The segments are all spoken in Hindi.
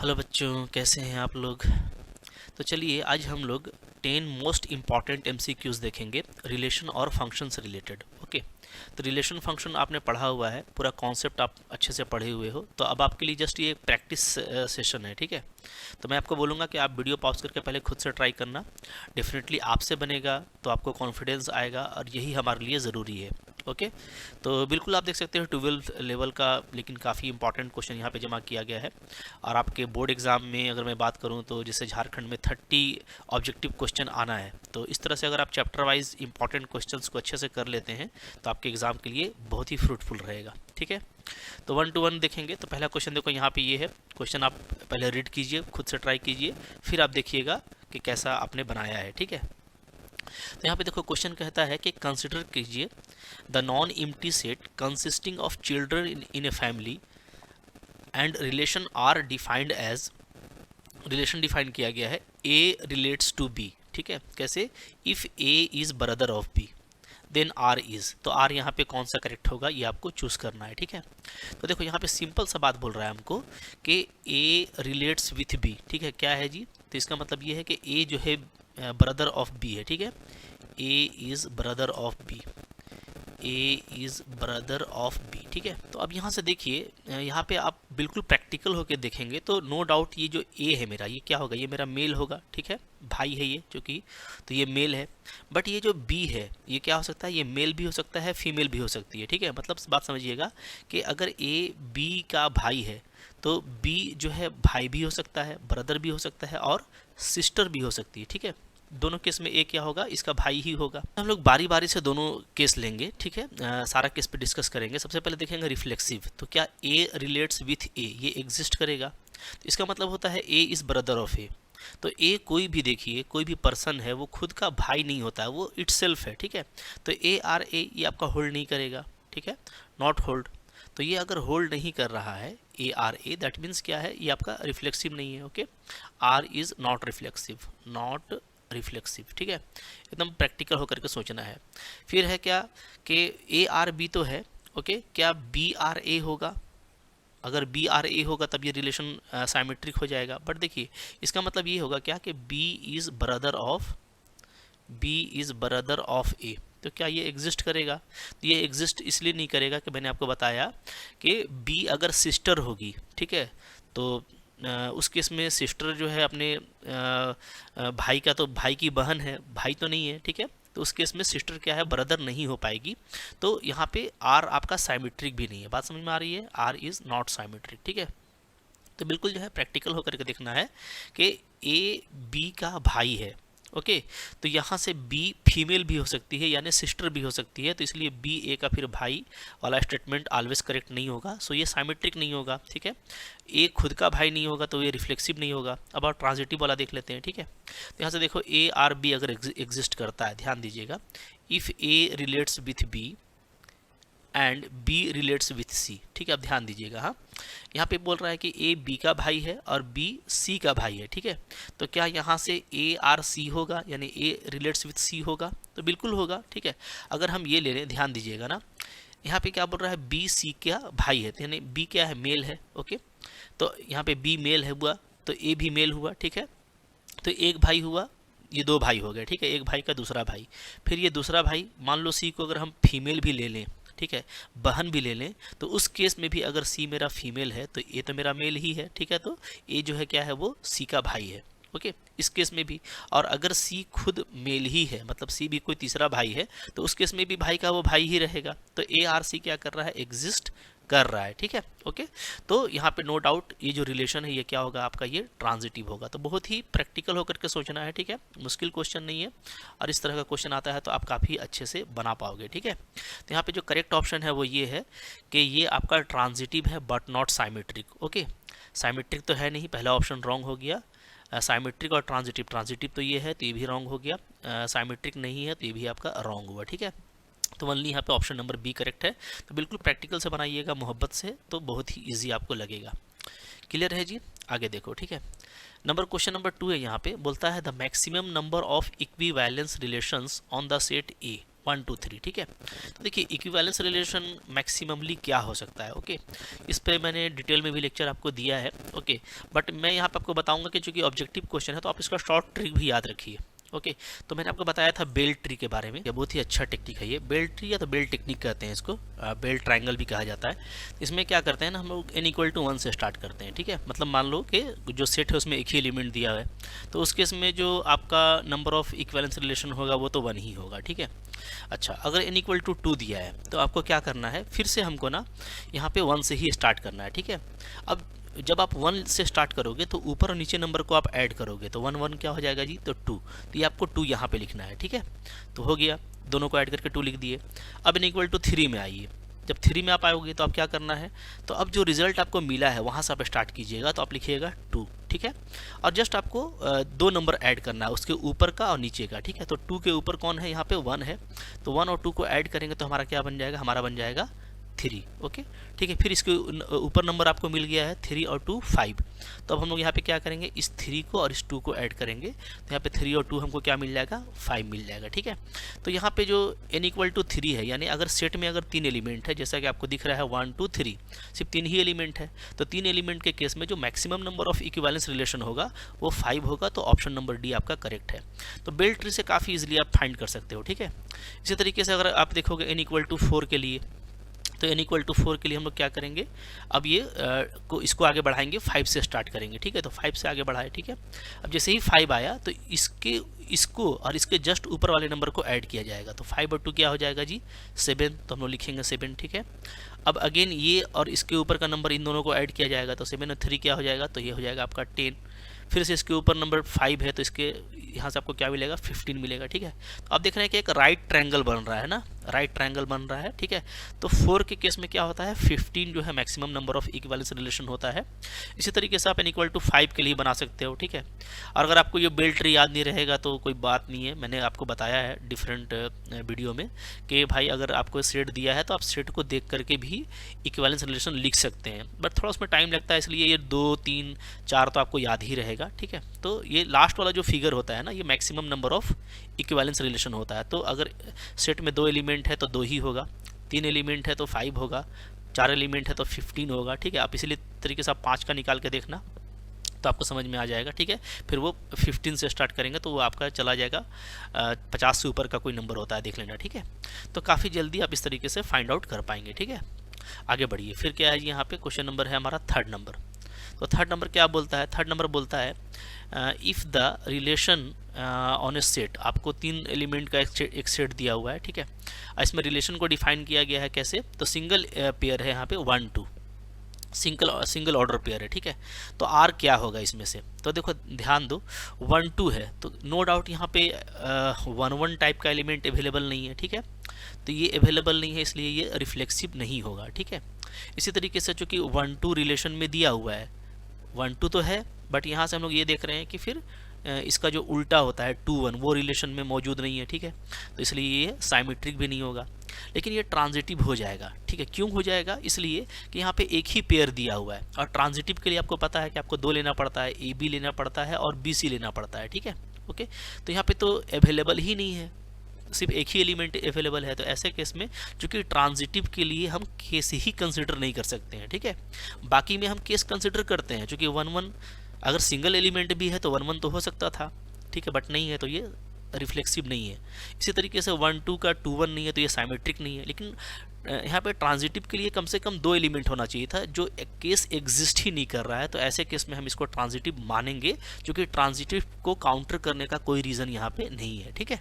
हेलो बच्चों, कैसे हैं आप लोग। तो चलिए आज हम लोग 10 मोस्ट इम्पॉर्टेंट एमसीक्यूज देखेंगे रिलेशन और फंक्शन से रिलेटेड। ओके, तो रिलेशन फंक्शन आपने पढ़ा हुआ है, पूरा कॉन्सेप्ट आप अच्छे से पढ़े हुए हो, तो अब आपके लिए जस्ट ये प्रैक्टिस सेशन है। ठीक है, तो मैं आपको बोलूँगा कि आप वीडियो पॉज करके पहले खुद से ट्राई करना। डेफिनेटली आपसे बनेगा तो आपको कॉन्फिडेंस आएगा और यही हमारे लिए ज़रूरी है। ओके, तो बिल्कुल आप देख सकते हो 12th लेवल का, लेकिन काफ़ी इंपॉर्टेंट क्वेश्चन यहाँ पे जमा किया गया है। और आपके बोर्ड एग्ज़ाम में अगर मैं बात करूँ तो जैसे झारखंड में 30 ऑब्जेक्टिव क्वेश्चन आना है, तो इस तरह से अगर आप चैप्टर वाइज इंपॉर्टेंट क्वेश्चंस को अच्छे से कर लेते हैं तो आपके एग्ज़ाम के लिए बहुत ही फ्रूटफुल रहेगा। ठीक है, तो 1 to 1 देखेंगे। तो पहला क्वेश्चन देखो, यहाँ पे ये है क्वेश्चन, आप पहले रीड कीजिए, खुद से ट्राई कीजिए, फिर आप देखिएगा कि कैसा आपने बनाया है। ठीक है, तो यहाँ पे देखो क्वेश्चन कहता है कि कंसिडर कीजिए the non empty set consisting of children in a family and relation are defined as, relation define किया गया है ए रिलेट्स टू बी। ठीक है, कैसे, if A is brother of B then R is, तो आर यहाँ पे कौन सा करेक्ट होगा ये आपको चूज करना है। ठीक है, तो देखो यहाँ पे सिंपल सा बात बोल रहा है हमको कि ए रिलेट्स विथ बी। ठीक है, क्या है जी, तो इसका मतलब ये है कि ए जो है ब्रदर ऑफ बी है। ठीक है, A is brother of B, A is brother of B. ठीक है, तो अब यहाँ से देखिए, यहाँ पे आप बिल्कुल प्रैक्टिकल होकर देखेंगे तो नो डाउट ये जो ए है मेरा, ये क्या होगा, ये मेरा मेल होगा। ठीक है, भाई है ये जो कि, तो ये मेल है। बट ये जो बी है ये क्या हो सकता है, ये मेल भी हो सकता है, फीमेल भी हो सकती है। ठीक है, मतलब बात समझिएगा कि अगर ए बी का भाई है तो बी जो है भाई भी हो सकता है, ब्रदर भी हो सकता है और सिस्टर भी हो सकती है। ठीक है, दोनों केस में ए क्या होगा, इसका भाई ही होगा। हम लोग बारी बारी से दोनों केस लेंगे। ठीक है, सारा केस पे डिस्कस करेंगे। सबसे पहले देखेंगे रिफ्लेक्सिव, तो क्या ए रिलेट्स विथ ए, ये एग्जिस्ट करेगा, तो इसका मतलब होता है A is brother of A. तो ए कोई भी देखिए, कोई भी पर्सन है वो खुद का भाई नहीं होता है, वो इटसेल्फ है। ठीक है, तो ए आर ए ये आपका होल्ड नहीं करेगा। ठीक है, नॉट होल्ड, तो ये अगर होल्ड नहीं कर रहा है A R A, that means क्या है, ये आपका रिफ्लेक्सिव नहीं है। Okay, R is not reflexive, not reflexive. ठीक है, एकदम प्रैक्टिकल होकर के सोचना है। फिर है क्या कि ए आर बी तो है। ओके, क्या बी आर ए होगा, अगर बी आर ए होगा तब ये रिलेशन साइमेट्रिक हो जाएगा। बट देखिए इसका मतलब ये होगा क्या कि B is brother of, B is brother of A, तो क्या ये एग्जिस्ट करेगा, तो ये एग्जिस्ट इसलिए नहीं करेगा कि मैंने आपको बताया कि बी अगर सिस्टर होगी, ठीक है, तो उस केस में सिस्टर जो है अपने भाई का, तो भाई की बहन है, भाई तो नहीं है। ठीक है, तो उस केस में सिस्टर क्या है, ब्रदर नहीं हो पाएगी। तो यहाँ पे आर आपका साइमेट्रिक भी नहीं है। बात समझ में आ रही है, आर इज नॉट साइमेट्रिक। ठीक है, तो बिल्कुल जो है प्रैक्टिकल होकर के देखना है कि ए बी का भाई है। ओके, तो यहाँ से बी फीमेल भी हो सकती है, यानी सिस्टर भी हो सकती है, तो इसलिए बी ए का फिर भाई वाला स्टेटमेंट ऑलवेज करेक्ट नहीं होगा। सो ये साइमेट्रिक नहीं होगा। ठीक है, ए खुद का भाई नहीं होगा तो ये रिफ्लेक्सिव नहीं होगा। अब आप ट्रांजिटिव वाला देख लेते हैं। ठीक है, तो यहाँ से देखो ए आर बी अगर एग्जिस्ट करता है, ध्यान दीजिएगा, if A relates with B and B relates with C. ठीक है, अब ध्यान दीजिएगा। हाँ, यहाँ पे बोल रहा है कि ए बी का भाई है और बी सी का भाई है। ठीक है, तो क्या यहाँ से ए आर सी होगा, यानी ए रिलेट्स विथ सी होगा, तो बिल्कुल होगा। ठीक है, अगर हम ये ले लें, ध्यान दीजिएगा ना, यहाँ पे क्या बोल रहा है, बी सी का भाई है, यानी बी क्या है, मेल है। ओके, तो यहाँ पे बी मेल है हुआ, तो ए भी मेल हुआ। ठीक है, तो एक भाई हुआ, ये दो भाई हो गए। ठीक है, एक भाई का दूसरा भाई, फिर ये दूसरा भाई, मान लो सी को अगर हम फीमेल भी ले लें, ठीक है, बहन भी ले लें, तो उस केस में भी अगर सी मेरा फीमेल है तो ए तो मेरा मेल ही है। ठीक है, तो ए जो है क्या है, वो सी का भाई है। ओके, इस केस में भी, और अगर सी खुद मेल ही है, मतलब सी भी कोई तीसरा भाई है, तो उस केस में भी भाई का वो भाई ही रहेगा। तो ए आर सी क्या कर रहा है, एग्जिस्ट कर रहा है। ठीक है, ओके, तो यहाँ पे नो डाउट ये जो रिलेशन है ये क्या होगा आपका, ये ट्रांजिटिव होगा। तो बहुत ही प्रैक्टिकल होकर के सोचना है। ठीक है, मुश्किल क्वेश्चन नहीं है, और इस तरह का क्वेश्चन आता है तो आप काफ़ी अच्छे से बना पाओगे। ठीक है, तो यहाँ पे जो करेक्ट ऑप्शन है वो ये है कि ये आपका ट्रांजिटिव है but not symmetric. Okay, symmetric तो है नहीं, पहला ऑप्शन रॉन्ग हो गया। साइमेट्रिक और ट्रांजिटिव, ट्रांजिटिव तो ये है तो ये भी रॉन्ग हो गया, साइमेट्रिक नहीं है तो ये भी आपका रॉन्ग हुआ। ठीक है, तो ओनली यहाँ पे ऑप्शन नंबर बी करेक्ट है। तो बिल्कुल प्रैक्टिकल से बनाइएगा, मोहब्बत से, तो बहुत ही इजी आपको लगेगा। क्लियर है जी, आगे देखो। ठीक है, क्वेश्चन नंबर 2 है, यहाँ पे बोलता है the maximum number of equivalence relations on the set ए। 1 2 3, ठीक है। तो देखिए इक्विवेलेंस रिलेशन मैक्सिममली क्या हो सकता है, ओके। इस पे मैंने डिटेल में भी लेक्चर आपको दिया है, ओके। बट मैं यहाँ पे आपको बताऊंगा कि चूंकि ऑब्जेक्टिव क्वेश्चन है तो आप इसका शॉर्ट ट्रिक भी याद रखिए, ओके। तो मैंने आपको बताया था बेल ट्री के बारे में, ये बहुत ही अच्छा टेक्निक है ये बेल ट्री, या तो बेल टेक्निक कहते हैं इसको, बेल ट्रायंगल भी कहा जाता है। इसमें क्या करते हैं ना, हम लोग n=1 से स्टार्ट करते हैं, ठीक है। मतलब मान लो कि जो सेट है उसमें एक ही एलिमेंट दिया है, तो उस केस में जो आपका नंबर ऑफ इक्विवेलेंस रिलेशन होगा वो तो 1 ही होगा, ठीक है। अच्छा, अगर n=2 दिया है तो आपको क्या करना है, फिर से हमको ना यहाँ पे 1 से ही स्टार्ट करना है, ठीक है। अब जब आप 1 से स्टार्ट करोगे तो ऊपर और नीचे नंबर को आप ऐड करोगे, तो 1 1 क्या हो जाएगा जी, तो 2। तो ये आपको 2 यहाँ पे लिखना है, ठीक है। तो हो गया, दोनों को ऐड करके 2 लिख दिए। अब n=3 में आइए, जब 3 में आप आओगे तो आप क्या करना है, तो अब जो रिजल्ट आपको मिला है वहाँ से आप स्टार्ट कीजिएगा, तो आप लिखिएगा 2, ठीक है। और जस्ट आपको 2 नंबर ऐड करना है, उसके ऊपर का और नीचे का, ठीक है। तो 2 के ऊपर कौन है, यहाँ पे 1 है, तो 1 और 2 को ऐड करेंगे तो हमारा क्या बन जाएगा, हमारा बन जाएगा 3, ओके, ठीक है। फिर इसके ऊपर नंबर आपको मिल गया है 3 और 2 5। तो अब हम लोग यहाँ पे क्या करेंगे, इस 3 को और इस 2 को ऐड करेंगे, तो यहाँ पे 3 और 2 हमको क्या मिल जाएगा, 5 मिल जाएगा, ठीक है। तो यहाँ पे जो n=3 है, यानी अगर सेट में अगर 3 एलिमेंट है, जैसा कि आपको दिख रहा है 1 2 3, सिर्फ 3 ही एलिमेंट है, तो 3 एलिमेंट के केस में जो maximum number of equivalence relation होगा वो 5 होगा, तो ऑप्शन नंबर डी आपका करेक्ट है। तो बेल ट्री से काफ़ी इजिली आप फाइंड कर सकते हो, ठीक है। इसी तरीके से अगर आप देखोगे n=4 के लिए, तो n=4 के लिए हम लोग क्या करेंगे, अब ये इसको आगे बढ़ाएंगे, 5 से स्टार्ट करेंगे, ठीक है। तो 5 से आगे बढ़ाए, ठीक है। अब जैसे ही 5 आया तो इसको और इसके जस्ट ऊपर वाले नंबर को ऐड किया जाएगा, तो 5 और 2 क्या हो जाएगा जी, 7। तो हम लोग लिखेंगे 7, ठीक है। अब अगेन ये और इसके ऊपर का नंबर इन दोनों को ऐड किया जाएगा, तो 7 और 3 क्या हो जाएगा, तो ये हो जाएगा आपका 10। फिर से इसके ऊपर नंबर 5 है, तो इसके यहाँ से आपको क्या मिलेगा, 15 मिलेगा, ठीक है। तो आप देख रहे हैं कि एक राइट ट्रायंगल बन रहा है ना, राइट ट्रायंगल बन रहा है, ठीक है। तो 4 के केस में क्या होता है, 15 जो है maximum number of equivalence relation होता है। इसी तरीके से आप n=5 के लिए बना सकते हो, ठीक है। और अगर आपको ये बेल ट्री याद नहीं रहेगा तो कोई बात नहीं है, मैंने आपको बताया है डिफरेंट वीडियो में कि भाई अगर आपको सेट दिया है तो आप सेट को देख करके भी इक्विवेलेंस रिलेशन लिख सकते हैं, बट थोड़ा उसमें टाइम लगता है, इसलिए ये 2 3 4 तो आपको याद ही रहेगा, ठीक है। तो ये लास्ट वाला जो फिगर होता है ना, ये maximum number of equivalence relation होता है। तो अगर सेट में 2 एलिमेंट है तो 2 ही होगा, 3 एलिमेंट है तो 5 होगा, 4 एलिमेंट है तो 15 होगा, ठीक है। आप इसीलिए तरीके से आप 5 का निकाल के देखना तो आपको समझ में आ जाएगा, ठीक है। फिर वो 15 से स्टार्ट करेंगे तो वो आपका चला जाएगा 50 से ऊपर का कोई नंबर होता है, देख लेना, ठीक है। तो काफ़ी जल्दी आप इस तरीके से फाइंड आउट कर पाएंगे, ठीक है। आगे बढ़िए, फिर क्या है यहाँ पे क्वेश्चन नंबर है हमारा 3rd नंबर। तो 3rd नंबर क्या बोलता है, 3rd नंबर बोलता है if the relation on A set, आपको 3 एलिमेंट का एक सेट दिया हुआ है, ठीक है। इसमें रिलेशन को डिफाइन किया गया है कैसे, तो सिंगल पेयर है यहाँ पे 1 2, सिंगल ऑर्डर पेयर है, ठीक है। तो आर क्या होगा इसमें से, तो देखो ध्यान दो, 1 2 है तो नो डाउट यहाँ पे 1 1 टाइप का एलिमेंट अवेलेबल नहीं है, ठीक है। तो ये अवेलेबल नहीं है, इसलिए ये रिफ्लेक्सिव नहीं होगा, ठीक है। इसी तरीके से चूंकि 1 2 रिलेशन में दिया हुआ है, 1 2 तो है, बट यहाँ से हम लोग ये देख रहे हैं कि फिर इसका जो उल्टा होता है 2 1 वो रिलेशन में मौजूद नहीं है, ठीक है। तो इसलिए ये साइमेट्रिक भी नहीं होगा, लेकिन ये ट्रांजिटिव हो जाएगा, ठीक है। क्यों हो जाएगा, इसलिए कि यहाँ पे एक ही पेयर दिया हुआ है, और ट्रांजिटिव के लिए आपको पता है कि आपको 2 लेना पड़ता है, ए बी लेना पड़ता है और बी सी लेना पड़ता है, ठीक है, ओके। तो यहाँ पे तो अवेलेबल ही नहीं है, सिर्फ एक ही एलिमेंट अवेलेबल है, तो ऐसे केस में चूंकि ट्रांजिटिव के लिए हम केस ही कंसिडर नहीं कर सकते हैं, ठीक है। बाकी में हम केस कंसिडर करते हैं, चूंकि 1 1 अगर सिंगल एलिमेंट भी है तो 1 1 तो हो सकता था, ठीक है, बट नहीं है तो ये रिफ्लेक्सिव नहीं है। इसी तरीके से 1 2 का 2 1 नहीं है तो ये साइमेट्रिक नहीं है, लेकिन यहाँ पे ट्रांजिटिव के लिए कम से कम 2 एलिमेंट होना चाहिए था, जो केस एग्जिस्ट ही नहीं कर रहा है, तो ऐसे केस में हम इसको ट्रांजिटिव मानेंगे, क्योंकि ट्रांजिटिव को काउंटर करने का कोई रीज़न यहाँ पे नहीं है, ठीक है।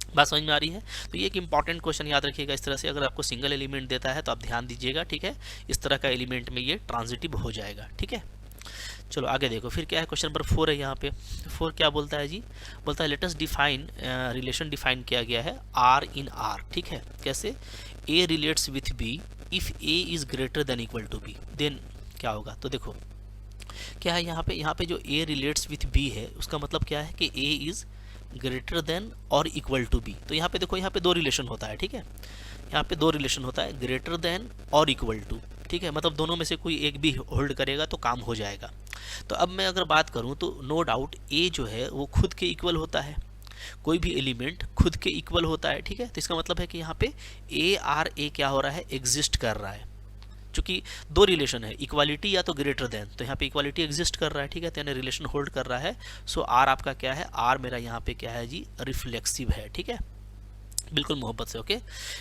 बात समझ में आ रही है। तो ये एक इंपॉर्टेंट क्वेश्चन याद रखिएगा, इस तरह से अगर आपको सिंगल एलिमेंट देता है तो आप ध्यान दीजिएगा, ठीक है। इस तरह का एलिमेंट में ये ट्रांजिटिव हो जाएगा, ठीक है। चलो आगे देखो, फिर क्या है, क्वेश्चन नंबर 4 है यहाँ पे। 4 क्या बोलता है जी, बोलता है let us define, relation define किया गया है आर इन आर, ठीक है। कैसे, A relates with B if A is greater than equal to B, then क्या होगा। तो देखो क्या है यहाँ पे जो ए रिलेट्स विथ बी है उसका मतलब क्या है कि ए इज ग्रेटर देन और इक्वल टू बी। तो यहाँ पे देखो, यहाँ पे 2 रिलेशन होता है, ठीक है। यहाँ पे 2 रिलेशन होता है, ग्रेटर देन और इक्वल टू, ठीक है। मतलब दोनों में से कोई एक भी होल्ड करेगा तो काम हो जाएगा। तो अब मैं अगर बात करूँ तो नो डाउट ए जो है वो खुद के इक्वल होता है, कोई भी एलिमेंट खुद के इक्वल होता है, ठीक है। तो इसका मतलब है कि यहाँ पे ए क्या हो रहा है, एग्जिस्ट कर रहा है। चूंकि दो रिलेशन है, इक्वालिटी या तो ग्रेटर देन, तो यहाँ पे इक्वालिटी एग्जिस्ट कर रहा है, ठीक है, तो यानी रिलेशन होल्ड कर रहा है। सो आर आपका क्या है, आर मेरा यहाँ पे क्या है जी, रिफ्लेक्सिव है, ठीक है, बिल्कुल मोहब्बत से। ओके,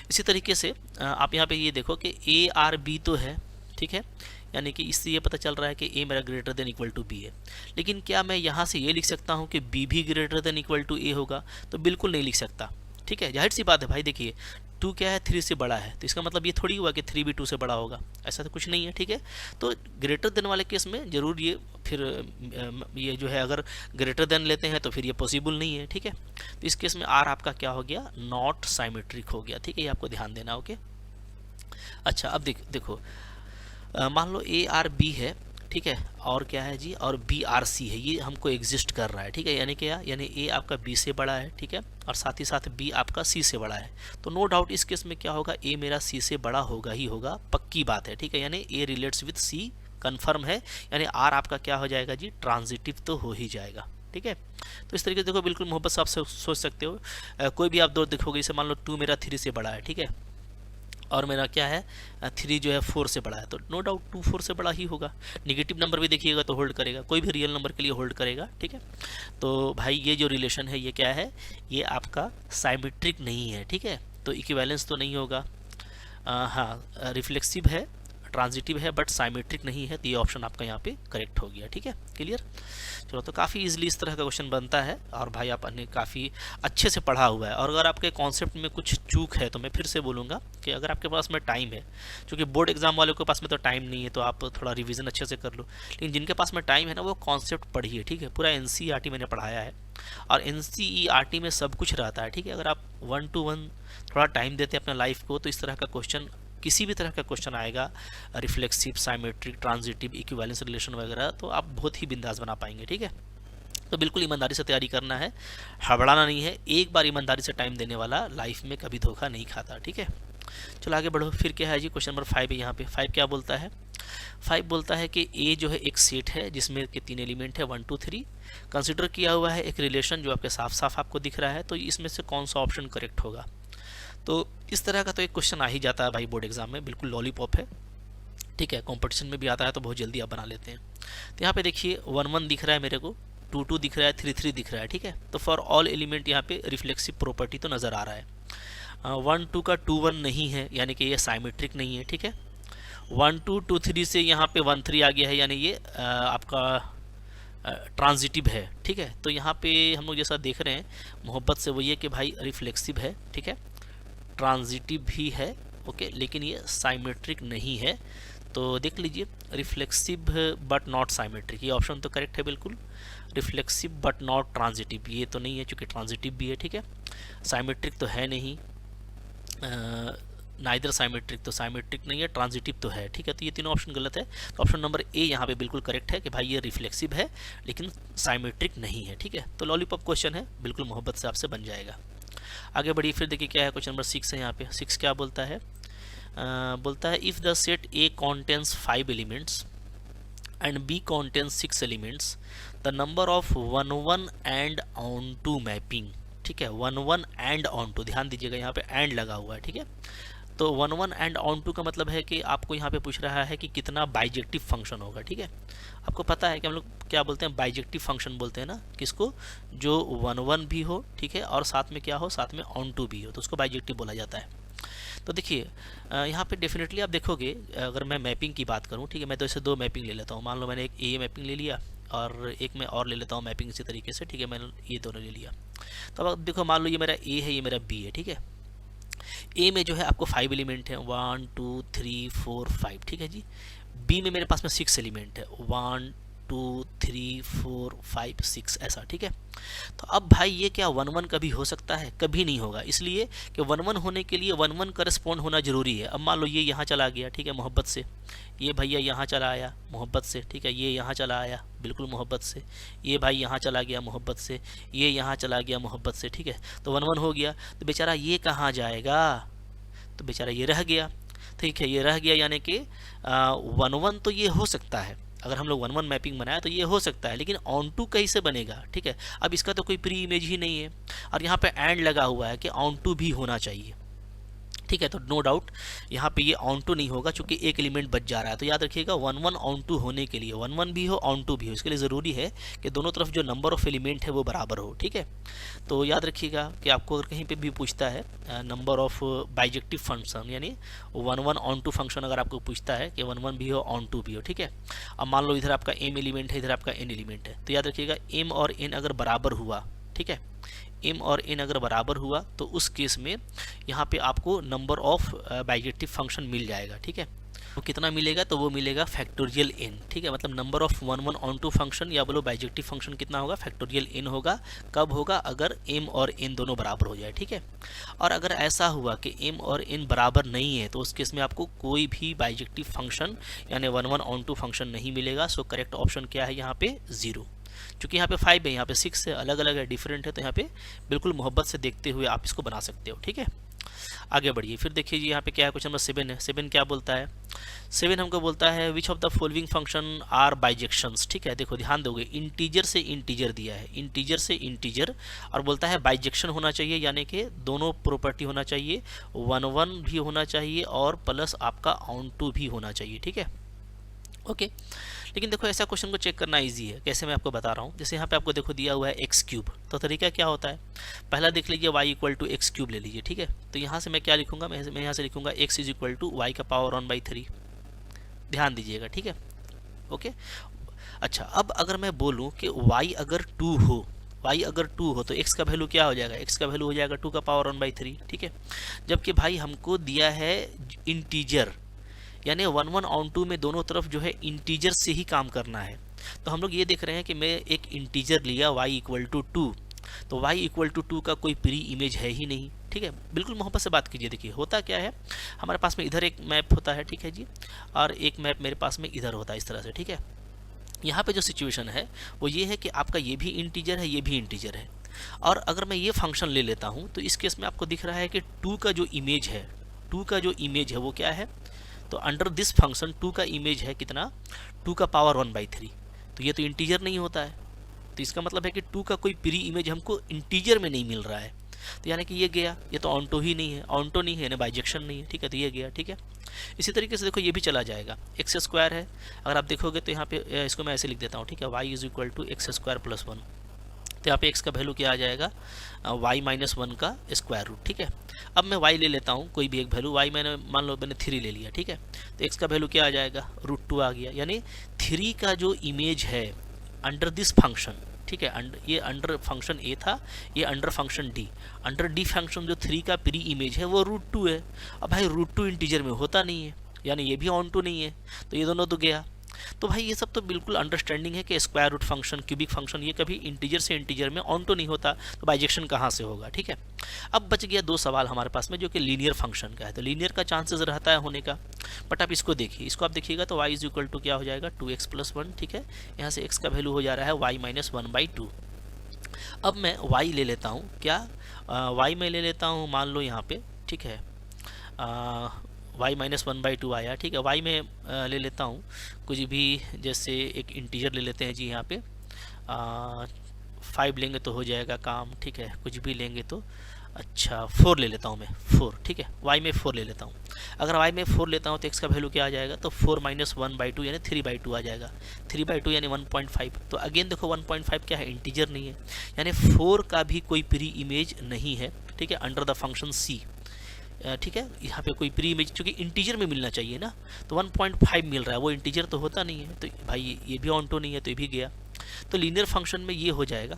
इसी तरीके से आप यहाँ पे ये देखो कि ए आर बी तो है, ठीक है, यानी कि इससे ये पता चल रहा है कि ए मेरा greater than equal to B है। लेकिन क्या मैं यहाँ से ये लिख सकता हूँ कि बी भी ग्रेटर देन इक्वल टू ए होगा? तो बिल्कुल नहीं लिख सकता, ठीक है, जाहिर सी बात है भाई। देखिए 2 क्या है, 3 से बड़ा है, तो इसका मतलब ये थोड़ी हुआ कि 3 भी 2 से बड़ा होगा, ऐसा तो कुछ नहीं है, ठीक है। तो ग्रेटर देन वाले केस में जरूर ये फिर ये जो है अगर ग्रेटर देन लेते हैं तो फिर ये पॉसिबल नहीं है, ठीक है। तो इस केस में आर आपका क्या हो गया, नॉट साइमेट्रिक हो गया, ठीक है, ये आपको ध्यान देना। ओके, अच्छा अब देखो मान लो ए आर बी है, ठीक है, और क्या है जी, और बी आर सी है, ये हमको एग्जिस्ट कर रहा है, ठीक है, यानी क्या, यानी ए आपका बी से बड़ा है, ठीक है, और साथ ही साथ बी आपका सी से बड़ा है। तो नो डाउट इस केस में क्या होगा, ए मेरा सी से बड़ा होगा ही होगा, पक्की बात है, ठीक है, यानी ए रिलेट्स विथ सी कन्फर्म है, यानी आर आपका क्या हो जाएगा जी, ट्रांजिटिव तो हो ही जाएगा, ठीक है। तो इस तरीके से देखो, बिल्कुल मोहब्बत से आप सोच सकते हो। कोई भी आप दो देखोगे, जैसे मान लो 2 मेरा 3 से बड़ा है, ठीक है, और मेरा क्या है 3 जो है 4 से बड़ा है, तो नो डाउट 2 4 से बड़ा ही होगा। नेगेटिव नंबर भी देखिएगा तो होल्ड करेगा, कोई भी रियल नंबर के लिए होल्ड करेगा, ठीक है। तो भाई ये जो रिलेशन है ये क्या है, ये आपका साइमेट्रिक नहीं है, ठीक है, तो इक्विवेलेंस तो नहीं होगा। हाँ, रिफ्लेक्सिव है, ट्रांजिटिव है, बट साइमेट्रिक नहीं है, तो ये ऑप्शन आपका यहाँ पे करेक्ट हो गया, ठीक है, क्लियर। चलो, तो काफ़ी इजीली इस तरह का क्वेश्चन बनता है, और भाई आपने काफ़ी अच्छे से पढ़ा हुआ है। और अगर आपके कॉन्सेप्ट में कुछ चूक है तो मैं फिर से बोलूँगा कि अगर आपके पास में टाइम है, क्योंकि बोर्ड एग्जाम वालों के पास में तो टाइम नहीं है, तो आप थोड़ा रिवीजन अच्छे से कर लो। लेकिन जिनके पास में टाइम है ना, वो कॉन्सेप्ट पढ़िए, ठीक है, पूरा NCERT मैंने पढ़ाया है, और NCERT में सब कुछ रहता है, ठीक है। अगर आप 1 to 1 थोड़ा टाइम देते हैं अपने लाइफ को, तो इस तरह का क्वेश्चन, किसी भी तरह का क्वेश्चन आएगा, reflexive, symmetric, transitive, equivalence relation वगैरह, तो आप बहुत ही बिंदास बना पाएंगे, ठीक है। तो बिल्कुल ईमानदारी से तैयारी करना है, हड़बड़ाना नहीं है। एक बार ईमानदारी से टाइम देने वाला लाइफ में कभी धोखा नहीं खाता, ठीक है। चलो आगे बढ़ो, फिर क्या है जी, क्वेश्चन नंबर 5 है यहाँ पे। 5 क्या बोलता है, 5 बोलता है कि ए जो है एक सेट है जिसमें के 3 एलिमेंट है, 1 2 3, कंसिडर किया हुआ है एक रिलेशन जो आपके साफ साफ आपको दिख रहा है, तो इसमें से कौन सा ऑप्शन करेक्ट होगा। तो इस तरह का तो एक क्वेश्चन आ ही जाता है भाई बोर्ड एग्जाम में, बिल्कुल लॉलीपॉप है, ठीक है, कंपटीशन में भी आता है, तो बहुत जल्दी आप बना लेते हैं। तो यहाँ पे देखिए 1 1 दिख रहा है मेरे को, 2 2 दिख रहा है, 3 3 दिख रहा है, ठीक है। तो फॉर ऑल एलिमेंट यहाँ पे रिफ्लेक्सिव प्रॉपर्टी तो नज़र आ रहा है। 1 2 का 2 1 नहीं है, यानी कि ये साइमेट्रिक नहीं है, ठीक है। 1 2 2 3 से यहाँ पे 1 3 आ गया है, यानी ये आपका ट्रांजिटिव है, ठीक है। तो यहाँ पे हम लोग जैसा देख रहे हैं मोहब्बत से, वो ये कि भाई रिफ्लेक्सिव है, ठीक है, ट्रांजिटिव भी है, ओके, लेकिन ये साइमेट्रिक नहीं है। तो देख लीजिए, रिफ्लेक्सिव बट नॉट साइमेट्रिक, ये ऑप्शन तो करेक्ट है बिल्कुल। रिफ्लेक्सिव बट नॉट ट्रांजिटिव, ये तो नहीं है, चूंकि ट्रांजिटिव भी है, ठीक है। साइमेट्रिक तो है नहीं, नाइदर साइमेट्रिक, तो साइमेट्रिक नहीं है, ट्रांजिटिव तो है, ठीक है। तो ये तीनों ऑप्शन गलत है, तो ऑप्शन नंबर ए यहाँ पे बिल्कुल करेक्ट है कि भाई ये रिफ्लेक्सिव है लेकिन साइमेट्रिक नहीं है, ठीक है। तो लॉलीपॉप क्वेश्चन है, बिल्कुल मोहब्बत से आपसे बन जाएगा। आगे बढ़िए, फिर देखिए क्या है, क्वेश्चन नंबर 6 है यहाँ पे। 6 क्या बोलता है, बोलता है if the set A contains 5 elements and B contains 6 elements, the number of 1 1 and onto mapping, ठीक है, 1 1 एंड ऑन टू, ध्यान दीजिएगा यहाँ पे एंड लगा हुआ है, ठीक है। तो 1 1 एंड ऑन टू का मतलब है कि आपको यहाँ पे पूछ रहा है कि कितना बाइजेक्टिव फंक्शन होगा, ठीक है। आपको पता है कि हम लोग क्या बोलते हैं, बाइजेक्टिव फंक्शन बोलते हैं ना, किसको, जो 1 1 भी हो, ठीक है, और साथ में क्या हो, साथ में ऑन टू भी हो, तो उसको बाइजेक्टिव बोला जाता है। तो देखिए यहाँ पे डेफिनेटली आप देखोगे, अगर मैं मैपिंग की बात करूँ, ठीक है, मैं तो इसे 2 मैपिंग ले लेता हूँ। मान लो मैंने एक ए मैपिंग ले लिया और एक मैं और ले लेता हूँ मैपिंग इसी तरीके से, ठीक है, मैंने ये दोनों ले लिया। तो अब देखो, मान लो ये मेरा ए है, ये मेरा बी है, ठीक है। ए में जो है आपको 5 एलिमेंट है, 1 2 3 4 5, ठीक है जी। बी में मेरे पास में 6 एलिमेंट है, 1 2 3 4 5 6, ऐसा, ठीक है। तो अब भाई ये क्या 1 1 कभी हो सकता है, कभी नहीं होगा, इसलिए कि 1 1 होने के लिए 1 1 करस्पॉन्ड होना जरूरी है। अब मान लो ये यहाँ चला गया, ठीक है, मोहब्बत से, ये भैया यहाँ चला आया मोहब्बत से, ठीक है, ये यहाँ चला आया बिल्कुल मोहब्बत से, ये भाई यहाँ चला गया मोहब्बत से, ये यहाँ चला गया मोहब्बत से, ठीक है। तो 1 1 हो गया, तो बेचारा ये कहाँ जाएगा, तो बेचारा ये रह गया, ठीक है, ये रह गया, यानी कि 1 1 तो ये हो सकता है। अगर हम लोग 1-1 मैपिंग बनाए तो ये हो सकता है, लेकिन ऑन टू कैसे बनेगा, ठीक है। अब इसका तो कोई प्री इमेज ही नहीं है, और यहाँ पे एंड लगा हुआ है कि ऑन टू भी होना चाहिए, ठीक है। तो नो डाउट यहाँ पे ये ऑन टू नहीं होगा, चूंकि एक एलिमेंट बच जा रहा है। तो याद रखिएगा 1-1 ऑन टू होने के लिए 1-1 भी हो ऑन टू भी हो, इसके लिए ज़रूरी है कि दोनों तरफ जो नंबर ऑफ एलिमेंट है वो बराबर हो, ठीक है। तो याद रखिएगा कि आपको अगर कहीं पे भी पूछता है नंबर ऑफ बाइजेक्टिव फंक्शन, यानी 1-1 ऑन टू फंक्शन अगर आपको पूछता है कि 1-1 भी हो ऑन टू भी हो, ठीक है। अब मान लो इधर आपका m एलिमेंट है, इधर आपका n एलिमेंट है, तो याद रखिएगा m और n अगर बराबर हुआ, ठीक है, m और n अगर बराबर हुआ तो उस केस में यहाँ पे आपको नंबर ऑफ बाइजेक्टिव फंक्शन मिल जाएगा, ठीक है। वो कितना मिलेगा, तो वो मिलेगा फैक्टोरियल n, ठीक है। मतलब number of 1-1 onto function या बोलो बाइजेक्टिव फंक्शन कितना होगा, फैक्टोरियल n होगा। कब होगा, अगर m और n दोनों बराबर हो जाए, ठीक है। और अगर ऐसा हुआ कि m और n बराबर नहीं है तो उस केस में आपको कोई भी बाइजेक्टिव फंक्शन यानी 1-1 ऑन टू फंक्शन नहीं मिलेगा। सो करेक्ट ऑप्शन क्या है यहाँ पे, 0। चूँकि यहाँ पे 5 है, यहाँ पे 6 है, अलग अलग है, डिफरेंट है, तो यहाँ पे बिल्कुल मोहब्बत से देखते हुए आप इसको बना सकते हो, ठीक है। आगे बढ़िए, फिर देखिए जी यहाँ पे क्या है, क्वेश्चन नंबर 7 है। 7 क्या बोलता है, 7 हमको बोलता है which of the following function are bijections, ठीक है। देखो ध्यान दोगे, इंटीजर से इंटीजर दिया है, इंटीजर से इंटीजर, और बोलता है बाइजेक्शन होना चाहिए, यानी कि दोनों प्रॉपर्टी होना चाहिए, 1-1 भी होना चाहिए और प्लस आपका ऑन टू भी होना चाहिए, ठीक है, ओके। लेकिन देखो ऐसा क्वेश्चन को चेक करना इजी है, कैसे मैं आपको बता रहा हूँ। जैसे यहाँ पे आपको देखो दिया हुआ है एक्स क्यूब, तो तरीका क्या होता है, पहला देख लीजिए y equal to x cube ले लीजिए, ठीक है। तो यहाँ से मैं क्या लिखूंगा, मैं यहाँ से लिखूंगा x is equal to y का पावर 1/3, ध्यान दीजिएगा, ठीक है, ओके। अच्छा, अब अगर मैं बोलूँ कि y अगर 2 हो, y अगर 2 हो तो x का वैल्यू क्या हो जाएगा, x का वैल्यू हो जाएगा 2 का पावर 1/3, ठीक है। जबकि भाई हमको दिया है इंटीजर, यानी 1-1 ऑन टू में दोनों तरफ जो है इंटीजर से ही काम करना है। तो हम लोग ये देख रहे हैं कि मैं एक इंटीजर लिया y इक्वल टू 2, तो y इक्वल टू 2 का कोई प्री इमेज है ही नहीं, ठीक है। बिल्कुल मोहब्बत से बात कीजिए, देखिए होता क्या है, हमारे पास में इधर एक मैप होता है, ठीक है जी, और एक मैप मेरे पास में इधर होता है, इस तरह से, ठीक है। यहाँ पे जो सिचुएशन है वो ये है कि आपका ये भी इंटीजर है, ये भी इंटीजर है, और अगर मैं ये फंक्शन ले लेता हूँ तो इस केस में आपको दिख रहा है कि 2 का जो इमेज है, 2 का जो इमेज है वो क्या है, तो अंडर दिस फंक्शन 2 का इमेज है कितना, 2 का पावर 1/3, तो ये तो इंटीजर नहीं होता है। तो इसका मतलब है कि 2 का कोई प्री इमेज हमको इंटीजर में नहीं मिल रहा है, तो यानी कि ये गया, ये तो ऑन टू ही नहीं है, ऑन टू नहीं है ना, बाइजेक्शन नहीं है, ठीक है, तो ये गया, ठीक है। इसी तरीके से देखो ये भी चला जाएगा, एक्स स्क्वायर है, अगर आप देखोगे तो यहाँ पे इसको मैं ऐसे लिख देता हूँ, ठीक है, y is equal to x square plus 1, तो यहाँ पे x का वैल्यू क्या आ जाएगा, y माइनस 1 का स्क्वायर रूट, ठीक है। अब मैं y ले लेता हूँ, कोई भी एक वैल्यू, y मैंने मान लो मैंने 3 ले लिया, ठीक है, तो x का वैल्यू क्या आ जाएगा, √2 आ गया, यानी 3 का जो इमेज है अंडर दिस फंक्शन, ठीक है, ये अंडर फंक्शन a था, ये under function d, under d function जो 3 का प्री इमेज है वो √2 है। अब भाई √2 इंटीजर में होता नहीं है, यानी ये भी ऑन टू नहीं है, तो ये दोनों तो गया। तो भाई ये सब तो बिल्कुल अंडरस्टैंडिंग है कि square root function, cubic function, ये कभी इंटीजर से इंटीजर में ऑन टू नहीं होता, तो बाइजेक्शन कहाँ से होगा, ठीक है। अब बच गया 2 सवाल हमारे पास में जो कि लीनियर फंक्शन का है, तो लीनियर का चांसेस रहता है होने का, बट आप इसको देखिए, इसको आप देखिएगा तो y इज इक्वल टू क्या हो जाएगा, 2x प्लस 1, ठीक है। यहाँ से x का वैल्यू हो जा रहा है y माइनस 1/2। अब मैं y ले लेता हूँ, क्या y में ले लेता हूँ, मान लो यहाँ पे, ठीक है, y माइनस 1/2 आया, ठीक है। y में ले लेता हूँ कुछ भी, जैसे एक इंटीजर ले लेते हैं जी, यहाँ पे 5 लेंगे तो हो जाएगा काम, ठीक है, कुछ भी लेंगे तो, अच्छा 4 ले लेता हूँ मैं, 4, ठीक है, y में 4 ले लेता हूँ। अगर y में 4 लेता हूँ तो x का वैल्यू क्या आ जाएगा, तो 4 माइनस 1/2 यानी 3/2 आ जाएगा, 3/2 यानी 1.5। तो अगेन देखो 1.5 क्या है, इंटीजर नहीं है, यानी 4 का भी कोई प्री इमेज नहीं है, ठीक है, अंडर द फंक्शन c, ठीक है। यहाँ पे कोई प्री इमेज क्योंकि इंटीजर में मिलना चाहिए ना, तो 1.5 मिल रहा है, वो इंटीजर तो होता नहीं है, तो भाई ये भी ऑन टू नहीं है, तो ये भी गया। तो लीनियर फंक्शन में ये हो जाएगा,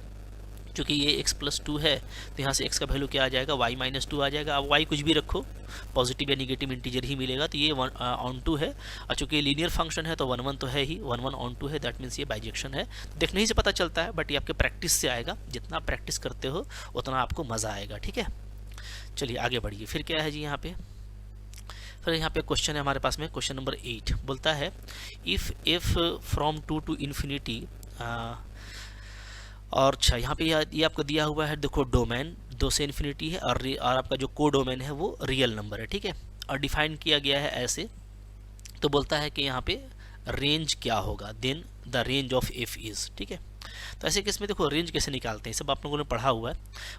क्योंकि ये x प्लस 2 है, तो यहाँ से x का वैल्यू क्या आ जाएगा, y माइनस 2 आ जाएगा। अब y कुछ भी रखो, पॉजिटिव या निगेटिव इंटीजर ही मिलेगा, तो ये ऑन टू है, और चूंकि ये लीनियर फंक्शन है तो 1-1 तो है ही, 1-1 ऑन टू है, दैट मीन्स ये बाइजेक्शन है। देखने ही से पता चलता है, बट ये आपके प्रैक्टिस से आएगा, जितना प्रैक्टिस करते हो उतना आपको मज़ा आएगा, ठीक है। चलिए आगे बढ़िए, फिर क्या है जी यहाँ पे, फिर यहाँ पे क्वेश्चन है हमारे पास में, क्वेश्चन नंबर 8 बोलता है इफ़ फ्रॉम 2 टू इन्फिनिटी, और अच्छा यहाँ पे ये आपको दिया हुआ है, देखो डोमेन 2 से इन्फिनिटी है, और आपका जो को डोमेन है वो रियल नंबर है, ठीक है, और डिफाइन किया गया है ऐसे। तो बोलता है कि यहाँ पे रेंज क्या होगा, then the range of F is, ठीक है। तो ऐसे केस में देखो रेंज कैसे निकालते हैं, सब आप लोगों ने पढ़ा हुआ है,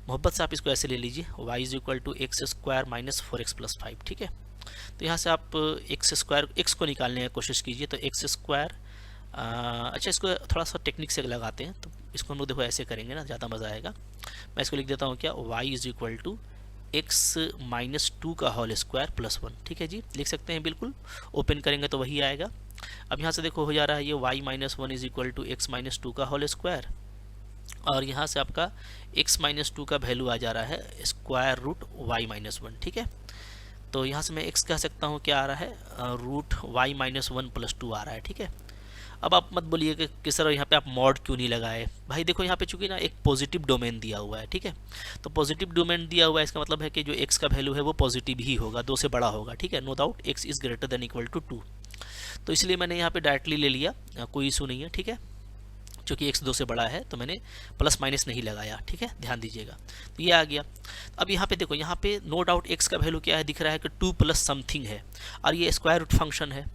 मोहब्बत से आप इसको ऐसे ले लीजिए, y is equal to x square minus 4x plus 5, ठीक है। तो यहाँ से आप एक्स स्क्वायर एक्स को निकालने की कोशिश कीजिए, तो एक्स स्क्वायर, अच्छा इसको थोड़ा सा टेक्निक से लगाते हैं, तो इसको हम लोग देखो ऐसे करेंगे ना, ज़्यादा मज़ा आएगा। मैं इसको लिख देता हूँ क्या, y is equal to x minus 2 का होल स्क्वायर प्लस 1, ठीक है जी, लिख सकते हैं बिल्कुल, ओपन करेंगे तो वही आएगा। अब यहाँ से देखो हो जा रहा है ये y minus 1 is equal to x minus 2 का होल स्क्वायर, और यहाँ से आपका x माइनस 2 का वैल्यू आ जा रहा है स्क्वायर रूट y माइनस 1, ठीक है। तो यहाँ से मैं x कह सकता हूँ क्या आ रहा है, रूट y माइनस 1 प्लस 2 आ रहा है, ठीक है। अब आप मत बोलिए कि किस तरह यहाँ पे आप मॉड क्यों नहीं लगाए, भाई देखो यहाँ पे चूंकि ना एक पॉजिटिव डोमेन दिया हुआ है, ठीक है। तो पॉजिटिव डोमेन दिया हुआ है, इसका मतलब है कि जो x का वैल्यू है वो पॉजिटिव ही होगा, 2 से बड़ा होगा, ठीक है, no doubt x is greater than equal to 2। तो इसलिए मैंने यहाँ पे डायरेक्टली ले लिया, कोई इशू नहीं है, ठीक है। चूँकि x 2 से बड़ा है तो मैंने प्लस माइनस नहीं लगाया, ठीक है, ध्यान दीजिएगा। तो ये आ गया। अब यहाँ पे देखो, यहाँ पे नो डाउट x का वैल्यू क्या है, दिख रहा है कि 2 प्लस समथिंग है, और ये स्क्वायर रूट फंक्शन है।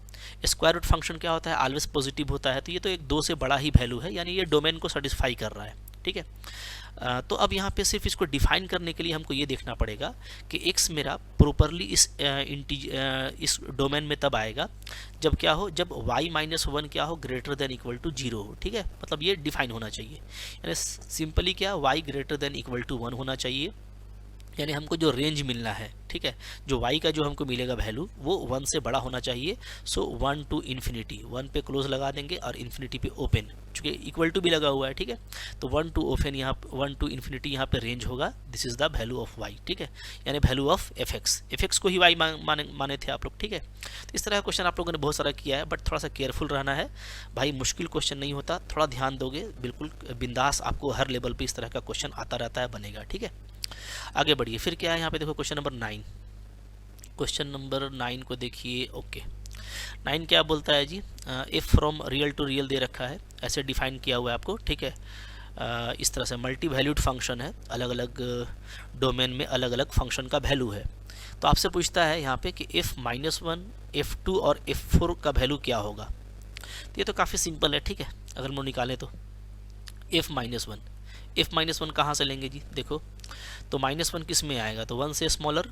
स्क्वायर रूट फंक्शन क्या होता है, ऑलवेज पॉजिटिव होता है, तो ये तो एक 2 से बड़ा ही वैल्यू है, यानी ये डोमेन को सेटिस्फाई कर रहा है, ठीक है। तो अब यहाँ पे सिर्फ इसको डिफाइन करने के लिए हमको ये देखना पड़ेगा कि x मेरा प्रॉपरली इस डोमेन में तब आएगा जब क्या हो, जब y माइनस 1 क्या हो, ग्रेटर देन इक्वल टू 0 हो, ठीक है। मतलब ये डिफाइन होना चाहिए, यानी सिंपली क्या, y greater than equal to 1 होना चाहिए, यानी हमको जो रेंज मिलना है, ठीक है, जो y का जो हमको मिलेगा वैल्यू वो 1 से बड़ा होना चाहिए। सो 1 टू इन्फिनिटी, 1 पे क्लोज लगा देंगे और इन्फिनिटी पे ओपन, चूँकि इक्वल टू भी लगा हुआ है, ठीक है। तो 1 टू ओपन, यहाँ 1 टू इन्फिनिटी यहाँ पे रेंज होगा, this is the value of y, ठीक है, यानी वैल्यू ऑफ एफ को ही y माने थे आप लोग, ठीक है। तो इस तरह का क्वेश्चन आप लोगों ने बहुत सारा किया है, बट थोड़ा सा केयरफुल रहना है भाई, मुश्किल क्वेश्चन नहीं होता, थोड़ा ध्यान दोगे बिल्कुल बिंदास, आपको हर लेवल पर इस तरह का क्वेश्चन आता रहता है, बनेगा, ठीक है। आगे बढ़िए, फिर क्या है यहाँ पे देखो क्वेश्चन नंबर 9, क्वेश्चन नंबर 9 को देखिए। ओके, 9 क्या बोलता है G, if from real to real दे रखा है, ऐसे डिफाइन किया हुआ है आपको, ठीक है। इस तरह से मल्टी वैल्यूड फंक्शन है, अलग अलग डोमेन में अलग अलग फंक्शन का वैल्यू है। तो आपसे पूछता है यहाँ पे कि f माइनस 1, f2 और f4 का वैल्यू क्या होगा। तो ये तो काफ़ी सिंपल है, ठीक है, अगर हम निकालें तो f माइनस 1 कहाँ से लेंगे जी, देखो तो -1 किस में आएगा, तो 1 से smaller,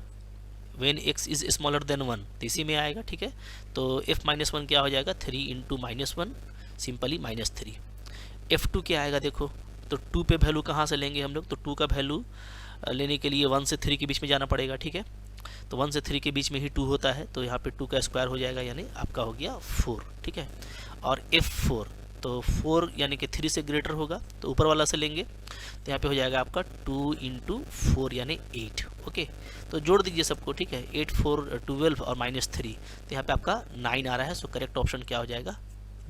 when x is smaller than 1, तो इसी में आएगा, ठीक है। तो f माइनस 1 क्या हो जाएगा, 3 इंटू -1, सिंपली -3। f2 क्या आएगा देखो, तो 2 पे वैल्यू कहाँ से लेंगे हम लोग, तो 2 का वैल्यू लेने के लिए 1 से 3 के बीच में जाना पड़ेगा, ठीक है। तो 1 से 3 के बीच में ही 2 होता है, तो यहाँ पे 2 का स्क्वायर हो जाएगा, यानी आपका हो गया 4, ठीक है। और f4, तो 4 यानी कि 3 से ग्रेटर होगा, तो ऊपर वाला से लेंगे, तो यहाँ पे हो जाएगा आपका 2 इंटू 4 यानी 8, ओके। तो जोड़ दीजिए सबको, ठीक है, 8 4 12 और -3, तो यहाँ पे आपका 9 आ रहा है। सो करेक्ट ऑप्शन क्या हो जाएगा,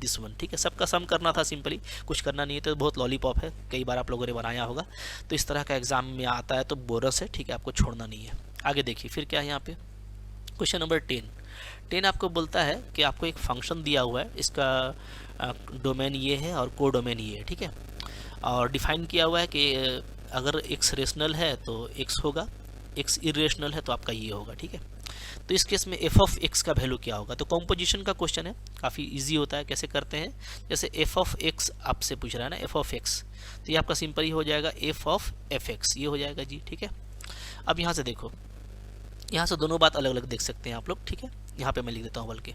दिस वन, ठीक है। सबका सम करना था, सिंपली कुछ करना नहीं है, तो बहुत लॉलीपॉप है, कई बार आप लोगों ने बनाया होगा, तो इस तरह का एग्जाम में आता है तो बोनस है, ठीक है, आपको छोड़ना नहीं है। आगे देखिए फिर क्या है यहाँ पे, क्वेश्चन नंबर 10 आपको बोलता है कि आपको एक फंक्शन दिया हुआ है, इसका डोमेन ये है और को डोमेन ये है, ठीक है, और डिफाइन किया हुआ है कि अगर x रेशनल है तो x होगा, x इरेशनल है तो आपका ये होगा, ठीक है। तो इस केस में f ऑफ x का वैल्यू क्या होगा, तो कॉम्पोजिशन का क्वेश्चन है, काफ़ी इजी होता है। कैसे करते हैं, जैसे f ऑफ x आपसे पूछ रहा है ना, f ऑफ x, तो ये आपका सिंपल ही हो जाएगा f ऑफ fx, ये हो जाएगा जी, ठीक है। अब यहाँ से देखो, यहाँ से दोनों बात अलग अलग देख सकते हैं आप लोग, ठीक है। यहाँ पे मैं लिख देता हूँ, बल्कि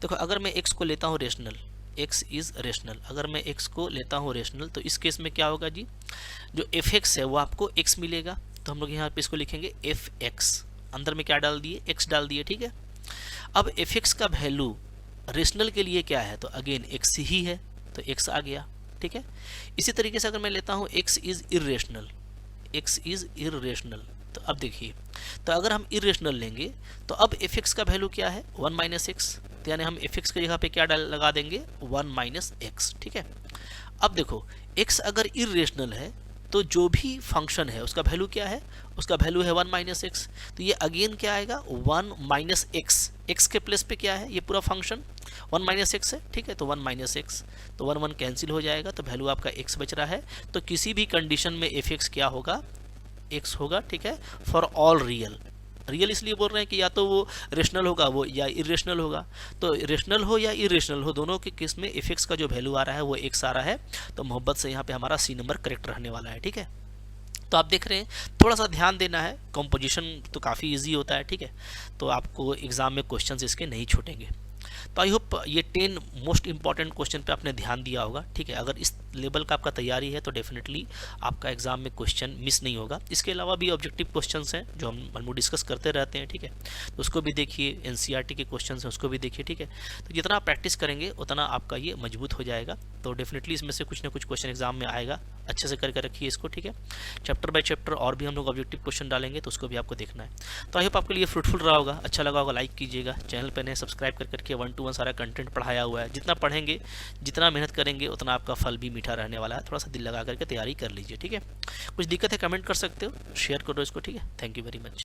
देखो अगर मैं x को लेता हूँ रेशनल, x इज़ रेशनल, अगर मैं x को लेता हूँ रेशनल, तो इस केस में क्या होगा जी, जो fx है वो आपको x मिलेगा, तो हम लोग यहाँ पे इसको लिखेंगे fx, अंदर में क्या डाल दिए, x डाल दिए, ठीक है। अब fx का वैल्यू रेशनल के लिए क्या है, तो अगेन x ही है, तो x आ गया, ठीक है। इसी तरीके से अगर मैं लेता हूँ x इज़ इरेशनल, तो अब देखिए, तो अगर हम इरेशनल लेंगे तो अब fx का वैल्यू क्या है, 1 माइनस एक्स, तो यानी हम fx की जगह पे क्या लगा देंगे, 1 माइनस एक्स, ठीक है। अब देखो x अगर इरेशनल है तो जो भी फंक्शन है उसका वैल्यू क्या है, उसका वैल्यू है 1 माइनस एक्स, तो ये अगेन क्या आएगा, 1 माइनस एक्स, एक्स के प्लेस पे क्या है, ये पूरा फंक्शन 1 माइनस एक्स है, ठीक है। तो 1 माइनस एक्स, तो 1 1 कैंसिल हो जाएगा, तो वैल्यू आपका x बच रहा है। तो किसी भी कंडीशन में fx क्या होगा, x होगा, ठीक है, फॉर ऑल रियल, रियल इसलिए बोल रहे हैं कि या तो वो रेशनल होगा वो या इरेशनल होगा। तो रेशनल हो या इरेशनल हो, दोनों के केस में इफेक्ट्स का जो वैल्यू आ रहा है वो एक्स आ रहा है। तो मोहब्बत से यहाँ पे हमारा सी नंबर करेक्ट रहने वाला है। ठीक है, तो आप देख रहे हैं थोड़ा सा ध्यान देना है। कंपोजिशन तो काफ़ी इजी होता है। ठीक है, तो आपको एग्जाम में क्वेश्चंस इसके नहीं छूटेंगे। तो आई होप ये 10 मोस्ट इंपॉर्टेंट क्वेश्चन पे आपने ध्यान दिया होगा। ठीक है, अगर इस लेवल का आपका तैयारी है तो डेफिनेटली आपका एग्जाम में क्वेश्चन मिस नहीं होगा। इसके अलावा भी ऑब्जेक्टिव क्वेश्चंस हैं जो हम डिस्कस करते रहते हैं। ठीक है, तो उसको भी देखिए, एनसीईआरटी के क्वेश्चंस हैं उसको भी देखिए। ठीक है, तो जितना आप प्रैक्टिस करेंगे उतना आपका ये मजबूत हो जाएगा। तो डेफिनेटली इसमें से कुछ ना कुछ क्वेश्चन एग्जाम में आएगा, अच्छे से करके रखिए इसको। ठीक है, चैप्टर बाय चैप्टर और भी हम लोग ऑब्जेक्टिव क्वेश्चन डालेंगे तो उसको भी आपको देखना है। तो आई होप आपके लिए फ्रूटफुल रहा होगा, अच्छा लगा होगा, लाइक कीजिएगा, चैनल पर नए सब्सक्राइब करके 1 to 1 सारा कंटेंट पढ़ाया हुआ है। जितना पढ़ेंगे, जितना मेहनत करेंगे, उतना आपका फल भी मीठा रहने वाला है। थोड़ा सा दिल लगा करके तैयारी कर लीजिए। ठीक है, कुछ दिक्कत है कमेंट कर सकते हो, शेयर करो इसको। ठीक है, थैंक यू वेरी मच।